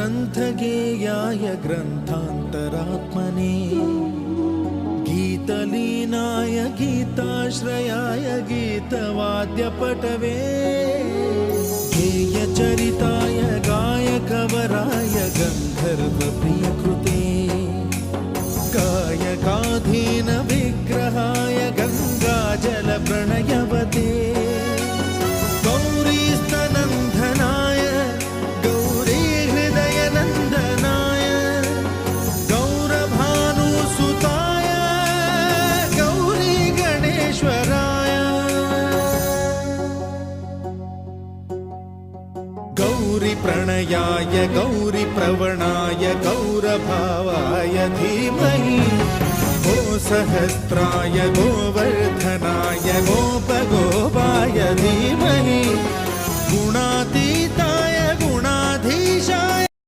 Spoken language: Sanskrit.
ग्रन्थगेयाय ग्रन्थान्तरात्मने गीतलीनाय गीताश्रयाय गीतवाद्यपटवे गेयचरिताय गायकवराय गन्धर्वप्रियकृते गायकाधीन विग्रहाय गङ्गाजलप्रणयवते गौरीस्तनन्दनाय गौरीहृदयनन्दनाय गौरभानुसुताय गौरीगणेश्वराय गौरीप्रणयाय गौरीप्रवणाय गौरभावाय धीमहि गोसहस्राय गोवर्धनाय गोपगोपाय धीमहि गुणाती